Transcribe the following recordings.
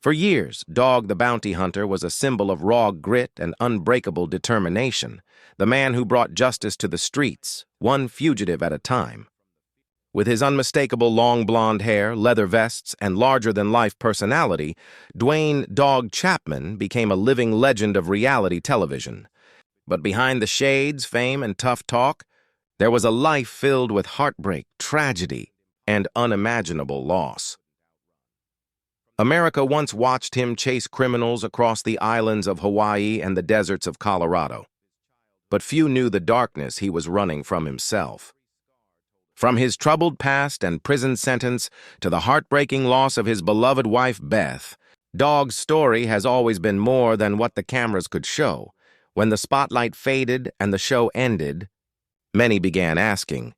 For years, Dog the Bounty Hunter was a symbol of raw grit and unbreakable determination, the man who brought justice to the streets, one fugitive at a time. With his unmistakable long blonde hair, leather vests, and larger-than-life personality, Dwayne "Dog" Chapman became a living legend of reality television. But behind the shades, fame, and tough talk, there was a life filled with heartbreak, tragedy, and unimaginable loss. America once watched him chase criminals across the islands of Hawaii and the deserts of Colorado. But few knew the darkness he was running from himself. From his troubled past and prison sentence to the heartbreaking loss of his beloved wife, Beth, Dog's story has always been more than what the cameras could show. When the spotlight faded and the show ended, many began asking,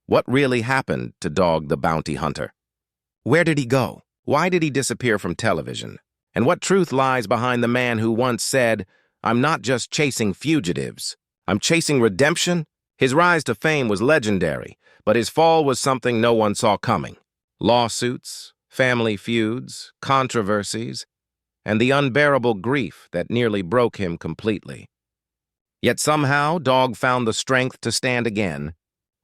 what really happened to Dog the Bounty Hunter? Where did he go? Why did he disappear from television? And what truth lies behind the man who once said, "I'm not just chasing fugitives, I'm chasing redemption"? His rise to fame was legendary, but his fall was something no one saw coming. Lawsuits, family feuds, controversies, and the unbearable grief that nearly broke him completely. Yet somehow, Dog found the strength to stand again,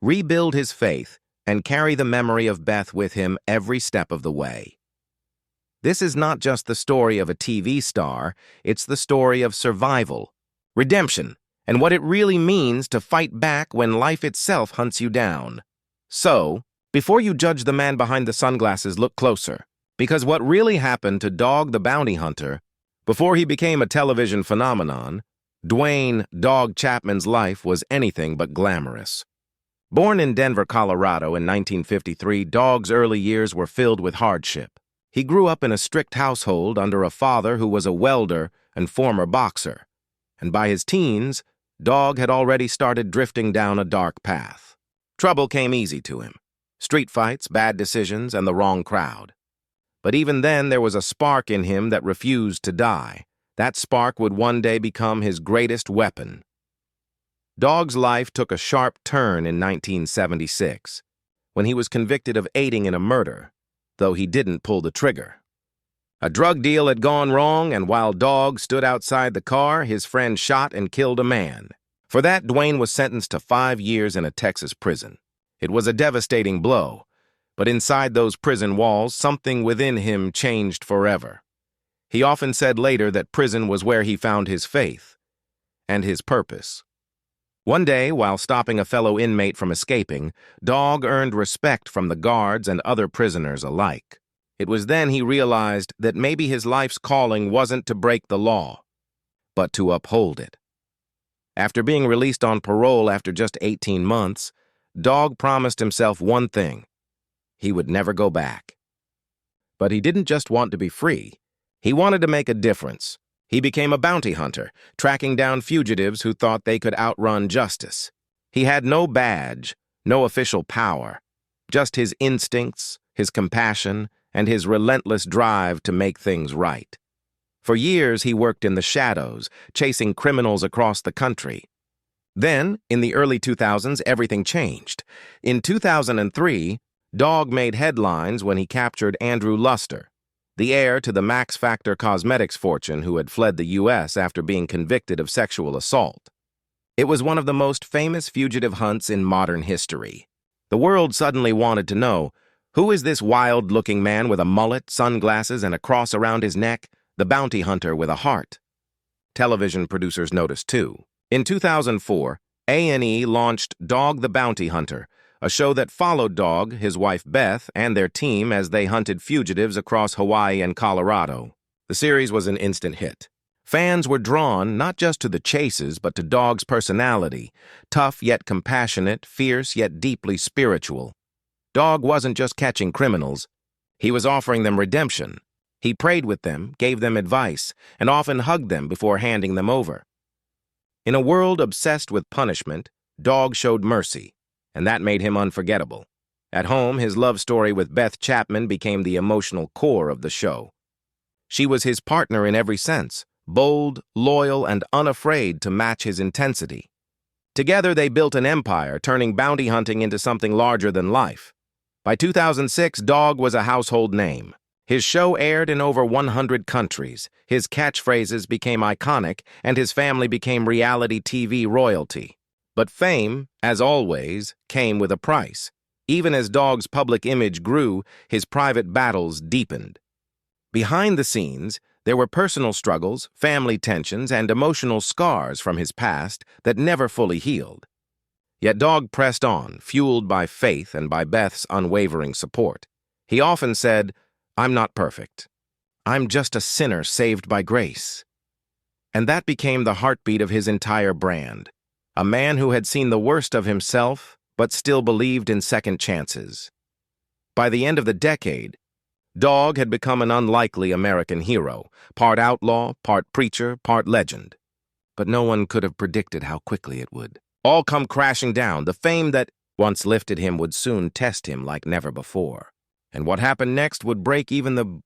rebuild his faith, and carry the memory of Beth with him every step of the way. This is not just the story of a TV star, it's the story of survival, redemption, and what it really means to fight back when life itself hunts you down. So, before you judge the man behind the sunglasses, look closer, because what really happened to Dog the Bounty Hunter, before he became a television phenomenon, Dwayne "Dog" Chapman's life was anything but glamorous. Born in Denver, Colorado in 1953, Dog's early years were filled with hardship. He grew up in a strict household under a father who was a welder and former boxer, and by his teens, Dog had already started drifting down a dark path. Trouble came easy to him. Street fights, bad decisions, and the wrong crowd. But even then, there was a spark in him that refused to die. That spark would one day become his greatest weapon. Dog's life took a sharp turn in 1976, when he was convicted of aiding in a murder, though he didn't pull the trigger. A drug deal had gone wrong, and while Dog stood outside the car, his friend shot and killed a man. For that, Dwayne was sentenced to 5 years in a Texas prison. It was a devastating blow, but inside those prison walls, something within him changed forever. He often said later that prison was where he found his faith and his purpose. One day, while stopping a fellow inmate from escaping, Dog earned respect from the guards and other prisoners alike. It was then he realized that maybe his life's calling wasn't to break the law, but to uphold it. After being released on parole after just 18 months, Dog promised himself one thing: he would never go back. But he didn't just want to be free. He wanted to make a difference. He became a bounty hunter, tracking down fugitives who thought they could outrun justice. He had no badge, no official power, just his instincts, his compassion, and his relentless drive to make things right. For years, he worked in the shadows, chasing criminals across the country. Then, in the early 2000s, everything changed. In 2003, Dog made headlines when he captured Andrew Luster, the heir to the Max Factor Cosmetics fortune who had fled the U.S. after being convicted of sexual assault. It was one of the most famous fugitive hunts in modern history. The world suddenly wanted to know, who is this wild-looking man with a mullet, sunglasses, and a cross around his neck, the bounty hunter with a heart? Television producers noticed, too. In 2004, A&E launched Dog the Bounty Hunter, a show that followed Dog, his wife Beth, and their team as they hunted fugitives across Hawaii and Colorado. The series was an instant hit. Fans were drawn not just to the chases, but to Dog's personality, tough yet compassionate, fierce yet deeply spiritual. Dog wasn't just catching criminals. He was offering them redemption. He prayed with them, gave them advice, and often hugged them before handing them over. In a world obsessed with punishment, Dog showed mercy, and that made him unforgettable. At home, his love story with Beth Chapman became the emotional core of the show. She was his partner in every sense, bold, loyal, and unafraid to match his intensity. Together, they built an empire, turning bounty hunting into something larger than life. By 2006, Dog was a household name. His show aired in over 100 countries, his catchphrases became iconic, and his family became reality TV royalty. But fame, as always, came with a price. Even as Dog's public image grew, his private battles deepened. Behind the scenes, there were personal struggles, family tensions, and emotional scars from his past that never fully healed. Yet Dog pressed on, fueled by faith and by Beth's unwavering support. He often said, "I'm not perfect. I'm just a sinner saved by grace." And that became the heartbeat of his entire brand. A man who had seen the worst of himself, but still believed in second chances. By the end of the decade, Dog had become an unlikely American hero, part outlaw, part preacher, part legend. But no one could have predicted how quickly it would all come crashing down. The fame that once lifted him would soon test him like never before. And what happened next would break even the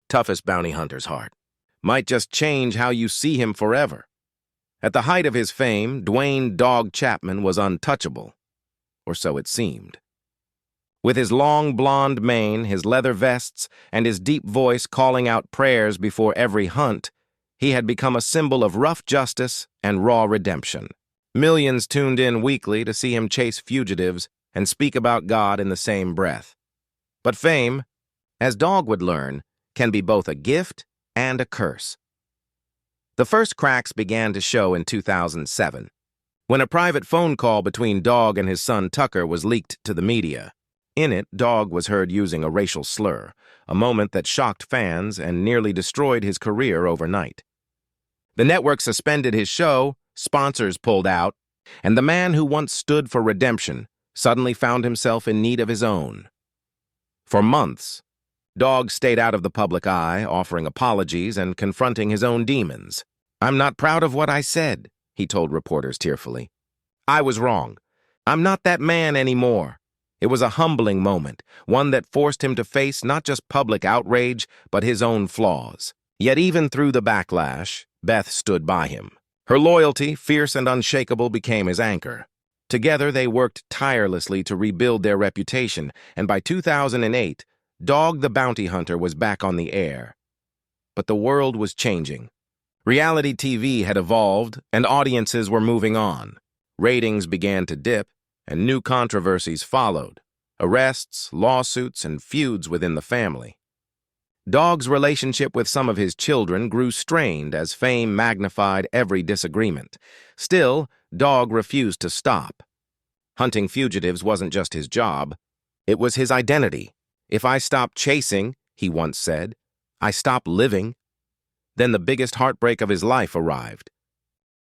toughest bounty hunter's heart. Might just change how you see him forever. At the height of his fame, Dwayne "Dog" Chapman was untouchable. Or so it seemed. With his long blonde mane, his leather vests, and his deep voice calling out prayers before every hunt, he had become a symbol of rough justice and raw redemption. Millions tuned in weekly to see him chase fugitives and speak about God in the same breath. But fame, as Dog would learn, can be both a gift and a curse. The first cracks began to show in 2007, when a private phone call between Dog and his son Tucker was leaked to the media. In it, Dog was heard using a racial slur, a moment that shocked fans and nearly destroyed his career overnight. The network suspended his show, sponsors pulled out, and the man who once stood for redemption suddenly found himself in need of his own. For months, Dog stayed out of the public eye, offering apologies and confronting his own demons. "I'm not proud of what I said," he told reporters tearfully. "I was wrong. I'm not that man anymore." It was a humbling moment, one that forced him to face not just public outrage, but his own flaws. Yet even through the backlash, Beth stood by him. Her loyalty, fierce and unshakable, became his anchor. Together, they worked tirelessly to rebuild their reputation, and by 2008, Dog the Bounty Hunter was back on the air. But the world was changing. Reality TV had evolved, and audiences were moving on. Ratings began to dip, and new controversies followed. Arrests, lawsuits, and feuds within the family. Dog's relationship with some of his children grew strained as fame magnified every disagreement. Still, Dog refused to stop. Hunting fugitives wasn't just his job, it was his identity. "If I stop chasing," he once said, "I stop living." Then the biggest heartbreak of his life arrived.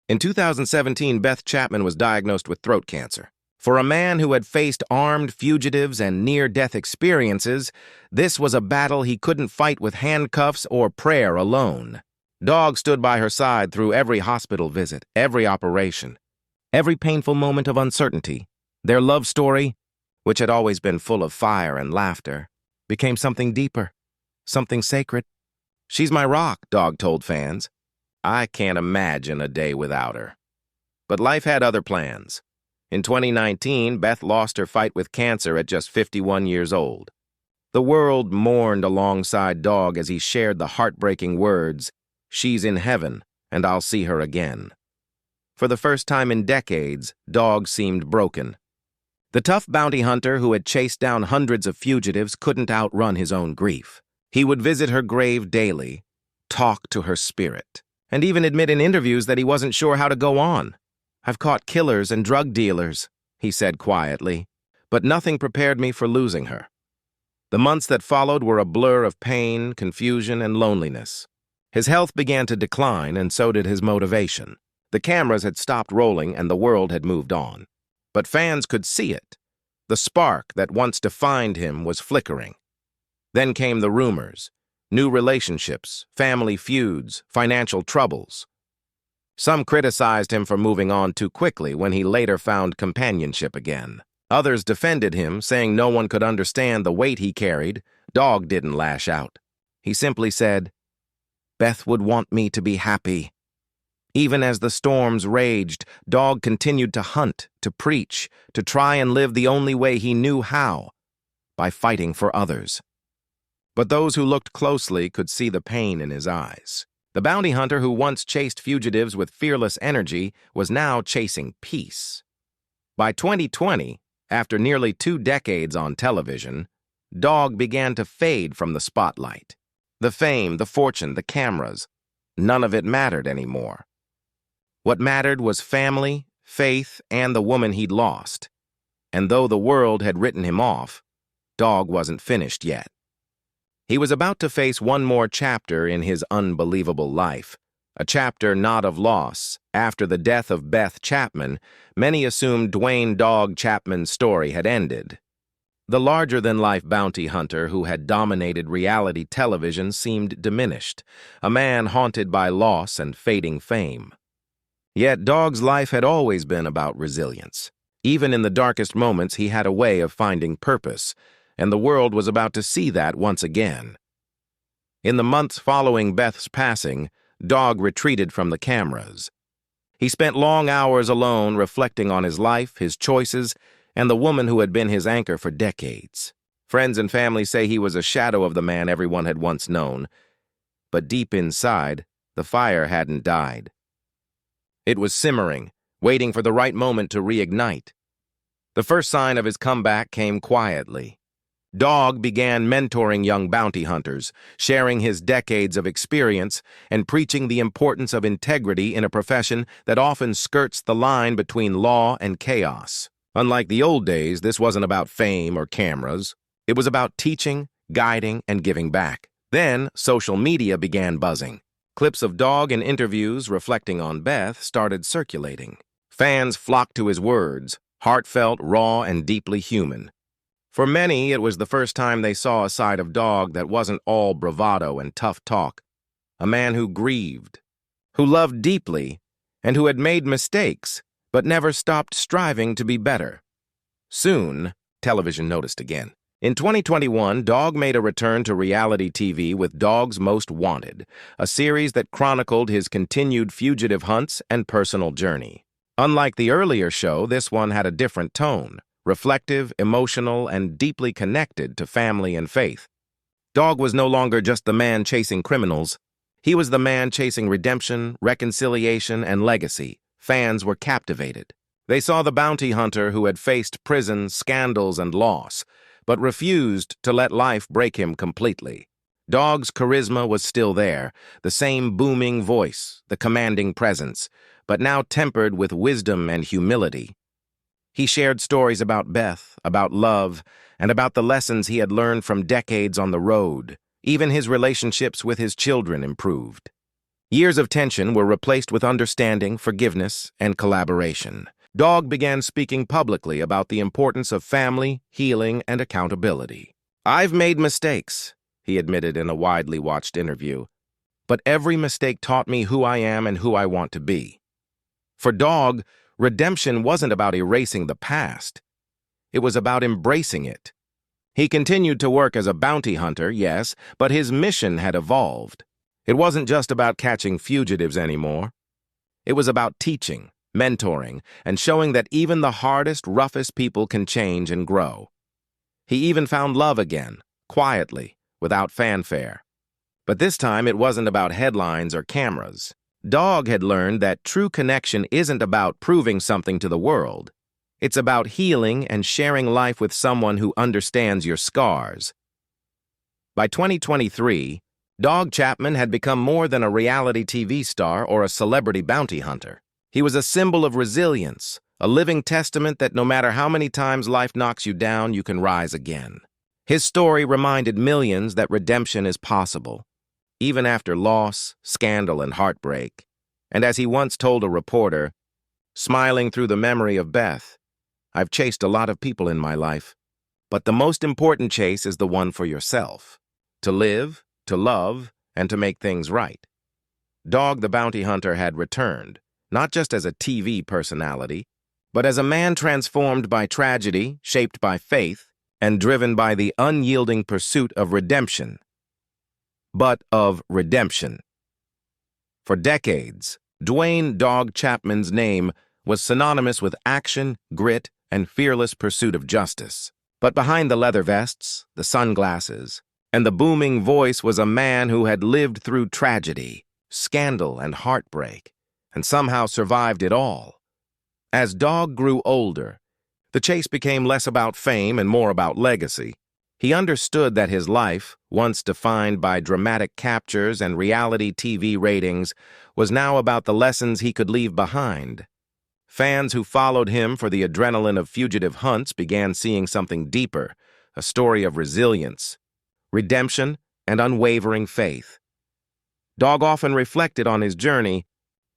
In 2017, Beth Chapman was diagnosed with throat cancer. For a man who had faced armed fugitives and near-death experiences, this was a battle he couldn't fight with handcuffs or prayer alone. Dog stood by her side through every hospital visit, every operation, every painful moment of uncertainty. Their love story, which had always been full of fire and laughter, became something deeper, something sacred. "She's my rock," Dog told fans. "I can't imagine a day without her." But life had other plans. In 2019, Beth lost her fight with cancer at just 51 years old. The world mourned alongside Dog as he shared the heartbreaking words, "She's in heaven, and I'll see her again." For the first time in decades, Dog seemed broken. The tough bounty hunter who had chased down hundreds of fugitives couldn't outrun his own grief. He would visit her grave daily, talk to her spirit, and even admit in interviews that he wasn't sure how to go on. "I've caught killers and drug dealers," he said quietly, "but nothing prepared me for losing her." The months that followed were a blur of pain, confusion, and loneliness. His health began to decline, and so did his motivation. The cameras had stopped rolling, and the world had moved on. But fans could see it. The spark that once defined him was flickering. Then came the rumors, new relationships, family feuds, financial troubles. Some criticized him for moving on too quickly when he later found companionship again. Others defended him, saying no one could understand the weight he carried. Dog didn't lash out. He simply said, "Beth would want me to be happy." Even as the storms raged, Dog continued to hunt, to preach, to try and live the only way he knew how, by fighting for others. but those who looked closely could see the pain in his eyes. The bounty hunter who once chased fugitives with fearless energy was now chasing peace. By 2020, after nearly 2 decades on television, Dog began to fade from the spotlight. The fame, the fortune, the cameras, none of it mattered anymore. What mattered was family, faith, and the woman he'd lost. And though the world had written him off, Dog wasn't finished yet. He was about to face one more chapter in his unbelievable life, a chapter not of loss. After the death of Beth Chapman, many assumed Dwayne "Dog" Chapman's story had ended. The larger-than-life bounty hunter who had dominated reality television seemed diminished, a man haunted by loss and fading fame. Yet Dog's life had always been about resilience. Even in the darkest moments, he had a way of finding purpose, and the world was about to see that once again. In the months following Beth's passing, Dog retreated from the cameras. He spent long hours alone reflecting on his life, his choices, and the woman who had been his anchor for decades. Friends and family say he was a shadow of the man everyone had once known, but deep inside, the fire hadn't died. It was simmering, waiting for the right moment to reignite. The first sign of his comeback came quietly. Dog began mentoring young bounty hunters, sharing his decades of experience and preaching the importance of integrity in a profession that often skirts the line between law and chaos. Unlike the old days, this wasn't about fame or cameras. It was about teaching, guiding, and giving back. Then, social media began buzzing. Clips of Dog in interviews reflecting on Beth started circulating. Fans flocked to his words, heartfelt, raw, and deeply human. For many, it was the first time they saw a side of Dog that wasn't all bravado and tough talk. A man who grieved, who loved deeply, and who had made mistakes, but never stopped striving to be better. Soon, television noticed again. In 2021, Dog made a return to reality TV with Dog's Most Wanted, a series that chronicled his continued fugitive hunts and personal journey. Unlike the earlier show, this one had a different tone. Reflective, emotional, and deeply connected to family and faith. Dog was no longer just the man chasing criminals. He was the man chasing redemption, reconciliation, and legacy. Fans were captivated. They saw the bounty hunter who had faced prison, scandals, and loss, but refused to let life break him completely. Dog's charisma was still there, the same booming voice, the commanding presence, but now tempered with wisdom and humility. He shared stories about Beth, about love, and about the lessons he had learned from decades on the road. Even his relationships with his children improved. Years of tension were replaced with understanding, forgiveness, and collaboration. Dog began speaking publicly about the importance of family, healing, and accountability. "I've made mistakes," he admitted in a widely watched interview, "but every mistake taught me who I am and who I want to be." For Dog, redemption wasn't about erasing the past. It was about embracing it. He continued to work as a bounty hunter, yes, but his mission had evolved. It wasn't just about catching fugitives anymore. It was about teaching, mentoring, and showing that even the hardest, roughest people can change and grow. He even found love again, quietly, without fanfare. But this time it wasn't about headlines or cameras. Dog had learned that true connection isn't about proving something to the world. It's about healing and sharing life with someone who understands your scars. By 2023, Dog Chapman had become more than a reality TV star or a celebrity bounty hunter. He was a symbol of resilience, a living testament that no matter how many times life knocks you down, you can rise again. His story reminded millions that redemption is possible, even after loss, scandal, and heartbreak. And as he once told a reporter, smiling through the memory of Beth, "I've chased a lot of people in my life, but the most important chase is the one for yourself. To live, to love, and to make things right." Dog the Bounty Hunter had returned, not just as a TV personality, but as a man transformed by tragedy, shaped by faith, and driven by the unyielding pursuit of redemption. But of redemption. For decades, Dwayne "Dog" Chapman's name was synonymous with action, grit, and fearless pursuit of justice. But behind the leather vests, the sunglasses, And the booming voice was a man who had lived through tragedy, scandal, and heartbreak, and somehow survived it all. As Dog grew older, the chase became less about fame and more about legacy. He understood that his life, once defined by dramatic captures and reality TV ratings, was now about the lessons he could leave behind. Fans who followed him for the adrenaline of fugitive hunts began seeing something deeper, a story of resilience, redemption, and unwavering faith. Dog often reflected on his journey,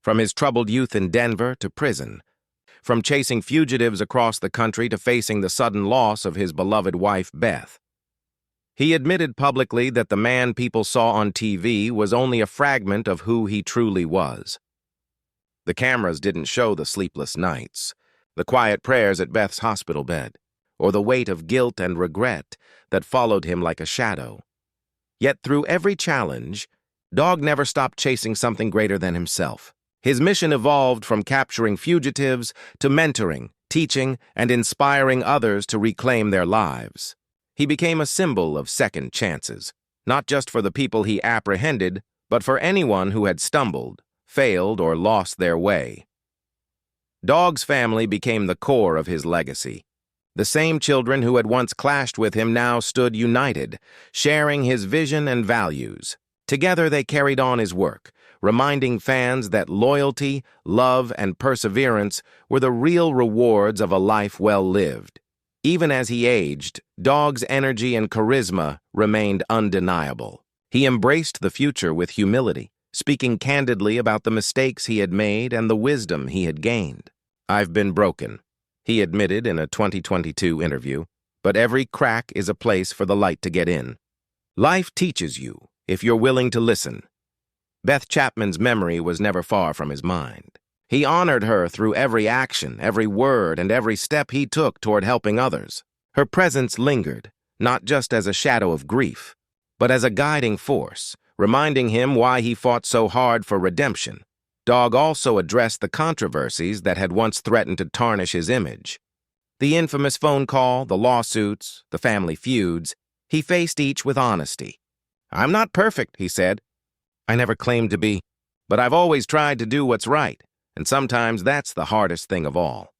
from his troubled youth in Denver to prison, from chasing fugitives across the country to facing the sudden loss of his beloved wife, Beth. He admitted publicly that the man people saw on TV was only a fragment of who he truly was. The cameras didn't show the sleepless nights, the quiet prayers at Beth's hospital bed, or the weight of guilt and regret that followed him like a shadow. Yet through every challenge, Dog never stopped chasing something greater than himself. His mission evolved from capturing fugitives to mentoring, teaching, and inspiring others to reclaim their lives. He became a symbol of second chances, not just for the people he apprehended, but for anyone who had stumbled, failed, or lost their way. Dog's family became the core of his legacy. The same children who had once clashed with him now stood united, sharing his vision and values. Together they carried on his work, reminding fans that loyalty, love, and perseverance were the real rewards of a life well lived. Even as he aged, Dog's energy and charisma remained undeniable. He embraced the future with humility, speaking candidly about the mistakes he had made and the wisdom he had gained. "I've been broken," he admitted in a 2022 interview, "but every crack is a place for the light to get in. Life teaches you, if you're willing to listen." Beth Chapman's memory was never far from his mind. He honored her through every action, every word, and every step he took toward helping others. Her presence lingered, not just as a shadow of grief, but as a guiding force, reminding him why he fought so hard for redemption. Dog also addressed the controversies that had once threatened to tarnish his image. The infamous phone call, the lawsuits, the family feuds, he faced each with honesty. "I'm not perfect," he said. "I never claimed to be, but I've always tried to do what's right. And sometimes that's the hardest thing of all."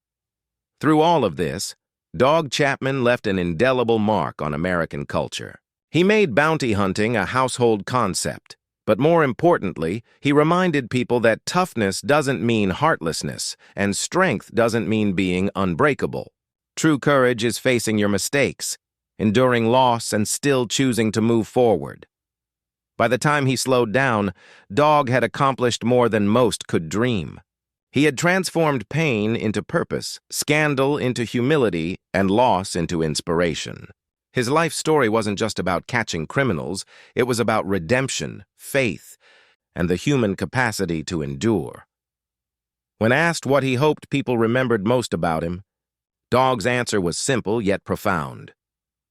Through all of this, Dog Chapman left an indelible mark on American culture. He made bounty hunting a household concept, but more importantly, he reminded people that toughness doesn't mean heartlessness, and strength doesn't mean being unbreakable. True courage is facing your mistakes, enduring loss, and still choosing to move forward. By the time he slowed down, Dog had accomplished more than most could dream. He had transformed pain into purpose, scandal into humility, and loss into inspiration. His life story wasn't just about catching criminals, it was about redemption, faith, and the human capacity to endure. When asked what he hoped people remembered most about him, Dog's answer was simple yet profound.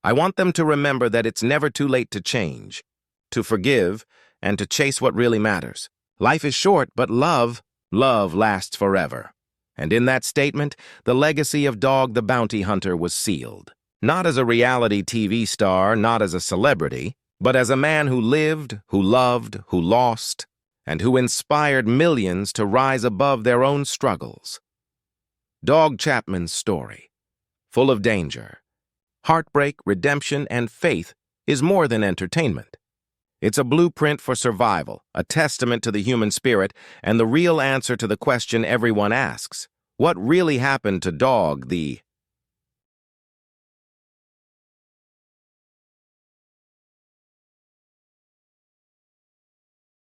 "I want them to remember that it's never too late to change, to forgive, and to chase what really matters. Life is short, but love lasts forever." And in that statement, the legacy of Dog the Bounty Hunter was sealed. Not as a reality TV star, not as a celebrity, but as a man who lived, who loved, who lost, and who inspired millions to rise above their own struggles. Dog Chapman's story, full of danger, heartbreak, redemption, and faith, is more than entertainment. It's a blueprint for survival, a testament to the human spirit, and the real answer to the question everyone asks: what really happened to Dog, the